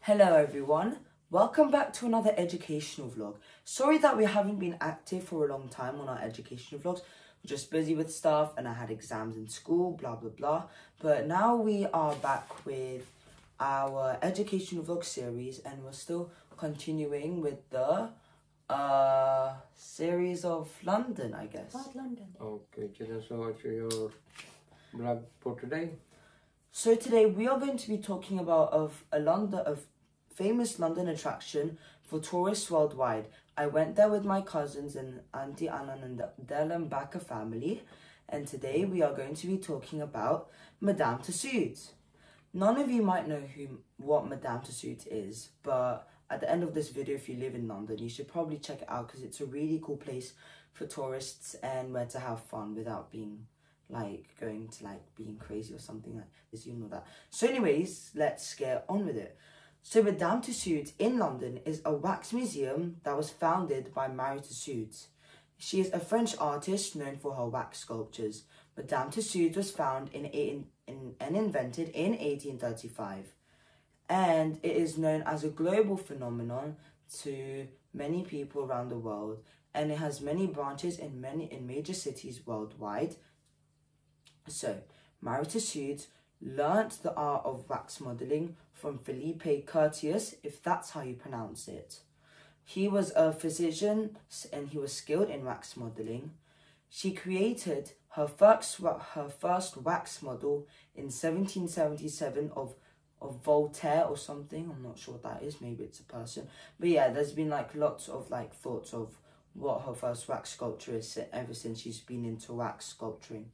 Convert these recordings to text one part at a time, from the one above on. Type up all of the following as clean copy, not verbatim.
Hello everyone, welcome back to another educational vlog. Sorry that we haven't been active for a long time on our educational vlogs. We're just busy with stuff and I had exams in school, blah blah blah. But now we are back with our educational vlog series and we're still continuing with the series of London, I guess. About London. Okay, so what's your vlog for today? So today we are going to be talking about a famous London attraction for tourists worldwide. I went there with my cousins and Auntie Anna and the Del Mbaka family, and today we are going to be talking about Madame Tussauds. None of you might know what Madame Tussauds is, but at the end of this video, if you live in London, you should probably check it out because it's a really cool place for tourists and where to have fun without being going to being crazy or something like this, you know that. So anyways, let's get on with it. So Madame Tussauds in London is a wax museum that was founded by Marie Tussaud. She is a French artist known for her wax sculptures. Madame Tussauds was founded and invented in 1835. And it is known as a global phenomenon to many people around the world. And it has many branches in major cities worldwide. So, Marie Tussaud learnt the art of wax modelling from Philippe Curtius, if that's how you pronounce it. He was a physician and he was skilled in wax modelling. She created her first wax model in 1777 of Voltaire or something. I'm not sure what that is. Maybe it's a person. But yeah, there's been lots of thoughts of what her first wax sculpture is ever since she's been into wax sculpturing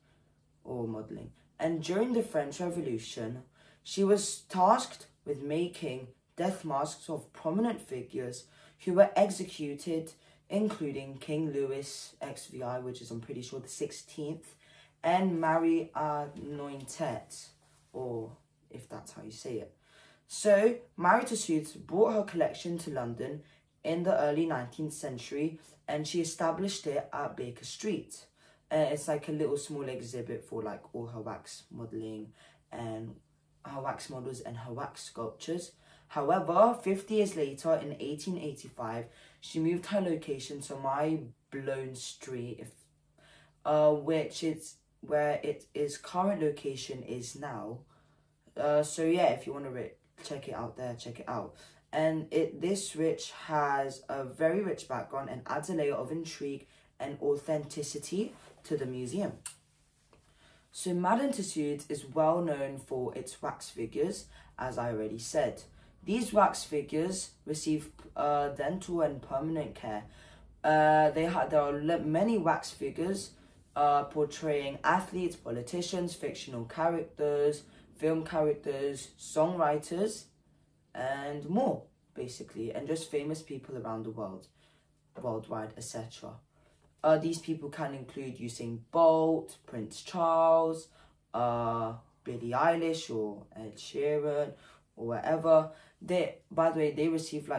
or modelling. And during the French Revolution, she was tasked with making death masks of prominent figures who were executed, including King Louis XVI, which is I'm pretty sure the 16th, and Marie Antoinette, or if that's how you say it. So, Marie Tussaud brought her collection to London in the early 19th century and she established it at Baker Street. It's like a little small exhibit for all her wax modelling and her wax models and her wax sculptures. However, 50 years later, in 1885, she moved her location to My Blown Street, which is where its current location is now. So yeah, if you want to check it out there, check it out. And this has a very rich background and adds a layer of intrigue and authenticity to the museum. So Madame Tussauds is well known for its wax figures, as I already said. These wax figures receive dental and permanent care. There are many wax figures portraying athletes, politicians, fictional characters, film characters, songwriters, and more, basically, and just famous people around the world, worldwide, etc. These people can include Usain Bolt, Prince Charles, Billie Eilish or Ed Sheeran or whatever. By the way, they receive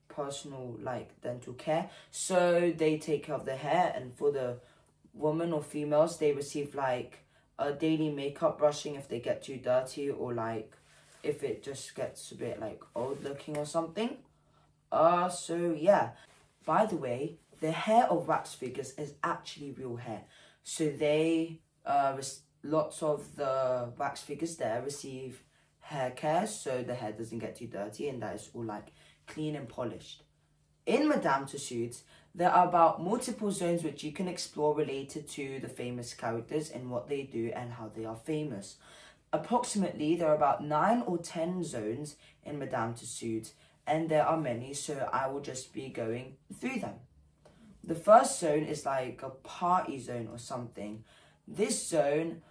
personal dental care, so they take care of their hair, and for the women or females, they receive a daily makeup brushing if they get too dirty or if it just gets a bit old looking or something. So yeah, by the way, the hair of wax figures is actually real hair. So they, lots of the wax figures there receive hair care so the hair doesn't get too dirty and that is all clean and polished. In Madame Tussauds, there are about multiple zones which you can explore related to the famous characters and what they do and how they are famous. Approximately, there are about 9 or 10 zones in Madame Tussauds, and there are many, so I will just be going through them. The first zone is a party zone or something. This zone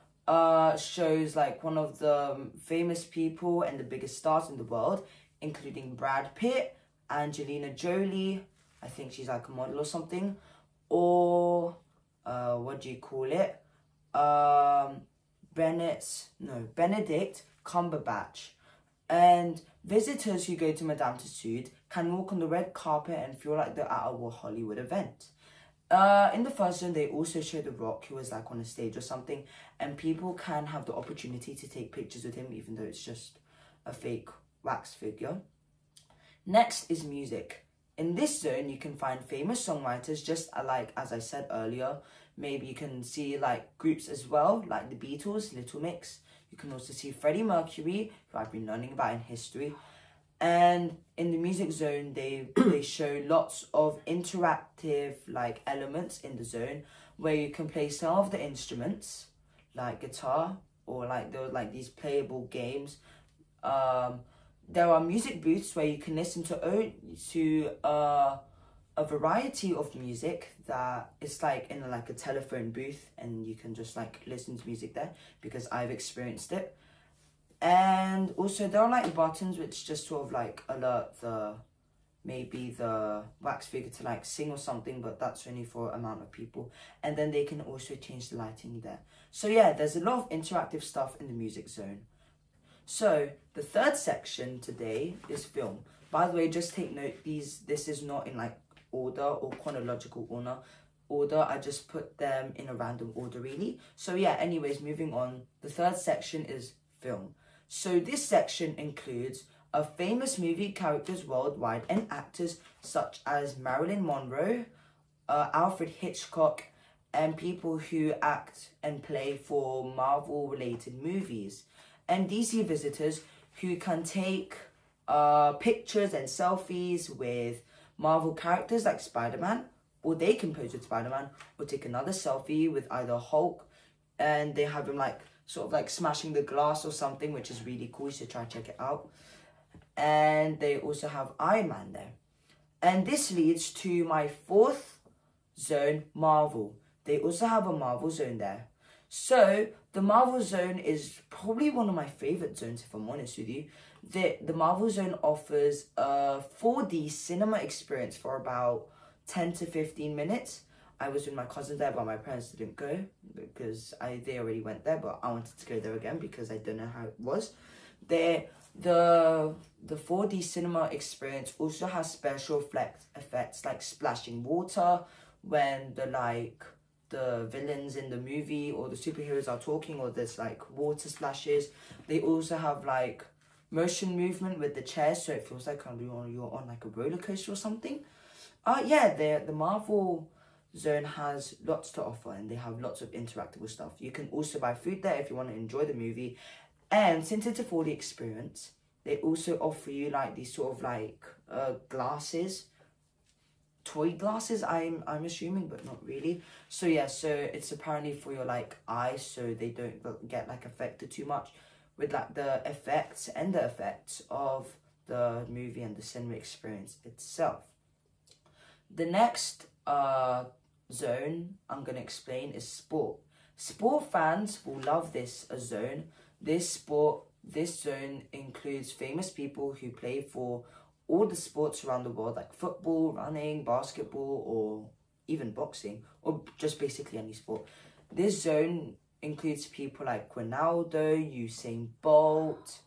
shows one of the famous people and the biggest stars in the world, including Brad Pitt, Angelina Jolie, I think she's a model or something, or what do you call it? Benedict Cumberbatch. And visitors who go to Madame Tussauds can walk on the red carpet and feel like they're at a Hollywood event. In the first zone, they also show The Rock, who was like on a stage or something, and people can have the opportunity to take pictures with him, even though it's just a fake wax figure. Next is music. In this zone, you can find famous songwriters, just like as I said earlier. Maybe you can see like groups as well, like the Beatles, Little Mix. You can also see Freddie Mercury, who I've been learning about in history. And in the music zone, they show lots of interactive like elements in the zone where you can play some of the instruments like guitar, or like there were like these playable games. There are music booths where you can listen to a variety of music that is like in like a telephone booth, and you can just like listen to music there because I've experienced it. And also there are like buttons which just sort of like alert maybe the wax figure to like sing or something, but that's only for an amount of people. And then they can also change the lighting there. So yeah, there's a lot of interactive stuff in the music zone. So the third section today is film. By the way, just take note, this is not in like order or chronological order. I just put them in a random order really. So yeah, anyways, moving on. The third section is film. So this section includes famous movie characters worldwide and actors such as Marilyn Monroe, Alfred Hitchcock, and people who act and play for Marvel-related movies. And DC visitors who can take pictures and selfies with Marvel characters like Spider-Man, or they can pose with Spider-Man, or take another selfie with either Hulk, and they have him like sort of like smashing the glass or something, which is really cool, so try and check it out. And they also have Iron Man there. And this leads to my fourth zone, Marvel. They also have a Marvel zone there. So the Marvel zone is probably one of my favorite zones, if I'm honest with you. The Marvel zone offers a 4D cinema experience for about 10 to 15 minutes. I was with my cousins there, but my parents didn't go because they already went there, but I wanted to go there again because I don't know how it was. The 4D cinema experience also has special effects like splashing water when the villains in the movie or the superheroes are talking, or there's like water splashes. They also have like motion movement with the chairs, so it feels like you're on like a roller coaster or something. Yeah, the Marvel zone has lots to offer, and they have lots of interactive stuff. You can also buy food there if you want to enjoy the movie. And since it's a 4D experience, they also offer you like these sort of like glasses, toy glasses, I'm assuming, but not really. So yeah, so it's apparently for your like eyes, so they don't get like affected too much with like the effects of the movie and the cinema experience itself. The next zone I'm gonna explain is sport. Sport fans will love this zone. This zone includes famous people who play for all the sports around the world, like football, running, basketball, or even boxing, or just basically any sport. This zone includes people like Ronaldo, Usain Bolt,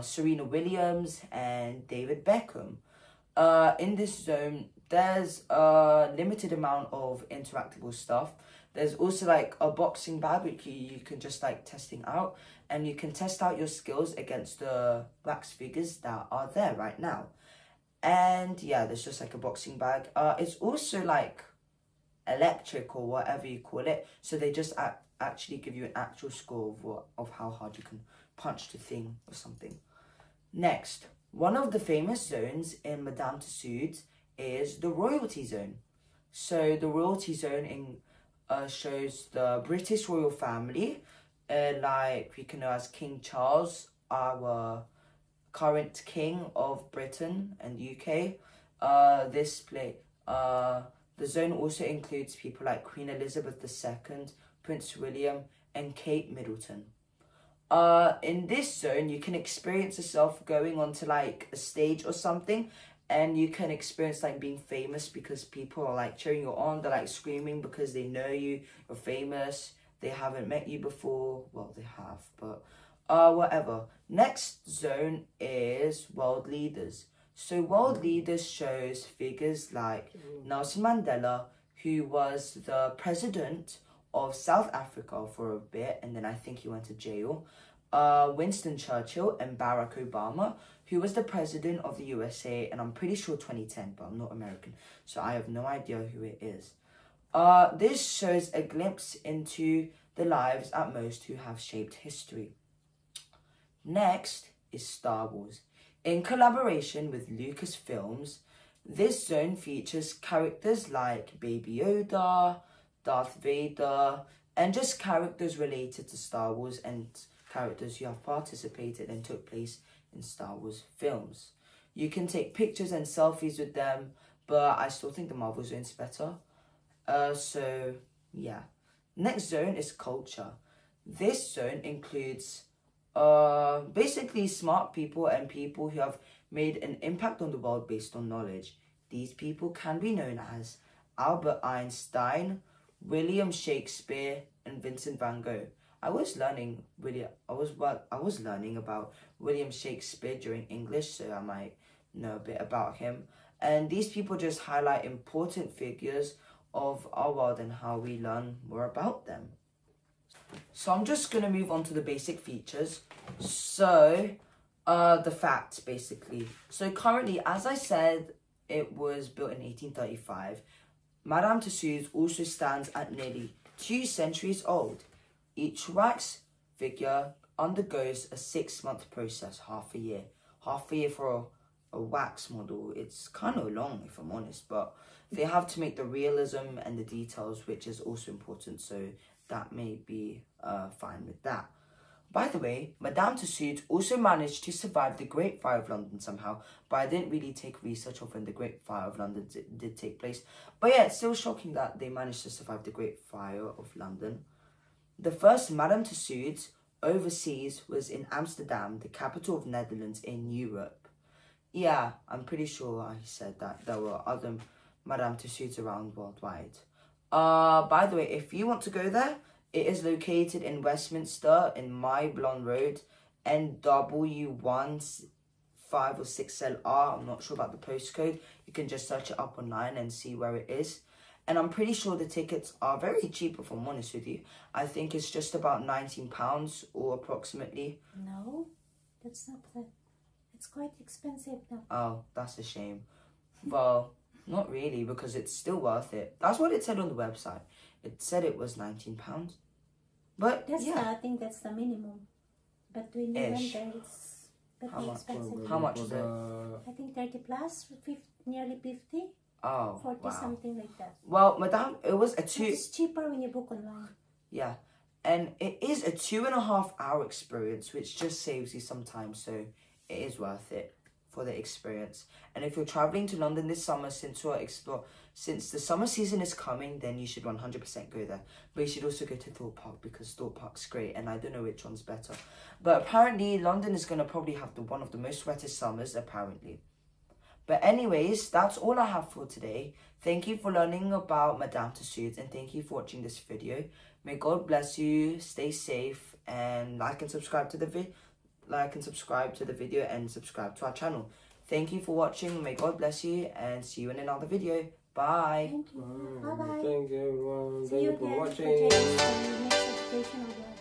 Serena Williams, and David Beckham. In this zone, there's a limited amount of interactable stuff. There's also like a boxing bag which you can just like testing out, and you can test out your skills against the wax figures that are there right now. And yeah, there's just like a boxing bag. It's also like electric or whatever you call it, so they just actually give you an actual score of how hard you can punch the thing or something. Next, one of the famous zones in Madame Tussauds is the royalty zone. So the royalty zone shows the British royal family, like we can know as King Charles, our current king of Britain and UK. The zone also includes people like Queen Elizabeth II, Prince William, and Kate Middleton. In this zone, you can experience yourself going onto like a stage or something, and you can experience like being famous because people are like cheering you on. They're like screaming because they know you're famous. They haven't met you before. Well, they have, but whatever. Next zone is world leaders. So world leaders shows figures like Nelson Mandela, who was the president of South Africa for a bit, and then I think he went to jail. Winston Churchill and Barack Obama, who was the president of the USA, and I'm pretty sure 2010, but I'm not American, so I have no idea who it is. This shows a glimpse into the lives at most who have shaped history. Next is Star Wars. In collaboration with Lucasfilms, this zone features characters like Baby Yoda, Darth Vader, and just characters related to Star Wars and characters who have participated and took place in Star Wars films. You can take pictures and selfies with them, but I still think the Marvel zone's better. So, yeah. Next zone is culture. This zone includes basically smart people and people who have made an impact on the world based on knowledge. These people can be known as Albert Einstein, William Shakespeare, and Vincent van Gogh. I was learning about William Shakespeare during English, so I might know a bit about him. And these people just highlight important figures of our world and how we learn more about them. So I'm just going to move on to the basic features. So, the facts, basically. So currently, as I said, it was built in 1835. Madame Tussauds also stands at nearly 2 centuries old. Each wax figure undergoes a 6-month process, half a year. Half a year for a wax model, it's kind of long if I'm honest, but they have to make the realism and the details, which is also important, so that may be fine with that. By the way, Madame Tussauds also managed to survive the Great Fire of London somehow, but I didn't really take research of when the Great Fire of London did take place. But yeah, it's still shocking that they managed to survive the Great Fire of London. The first Madame Tussauds overseas was in Amsterdam, the capital of Netherlands in Europe. Yeah, I'm pretty sure I said that there were other Madame Tussauds around worldwide. By the way, if you want to go there, it is located in Westminster in My Blonde Road, NW1 5 or 6LR. I'm not sure about the postcode. You can just search it up online and see where it is. And I'm pretty sure the tickets are very cheap, if I'm honest with you. I think it's just about £19 or approximately. No, that's not that. It's quite expensive now. Oh, that's a shame. Well, not really, because it's still worth it. That's what it said on the website. It said it was £19. But That's yeah. I think that's the minimum. But when you went there, it's pretty expensive. How much is it? I think 30 plus, 50, nearly 50. Oh, 40, wow. something like that. Well, Madame, it was a It's cheaper when you book online. Yeah, and it is a 2.5 hour experience, which just saves you some time, so it is worth it for the experience. And if you're traveling to London this summer, since the summer season is coming, then you should 100% go there. But you should also go to Thorpe Park, because Thorpe Park's great, and I don't know which one's better. But apparently, London is going to probably have one of the most wettest summers, apparently. But anyways, that's all I have for today. Thank you for learning about Madame Tussauds, and thank you for watching this video. May God bless you, stay safe, and like and subscribe to the video and subscribe to our channel. Thank you for watching. May God bless you, and see you in another video. Bye. Thank you. Bye bye. Thank you everyone. See Thank you you for again watching. for Jaiden's next education video.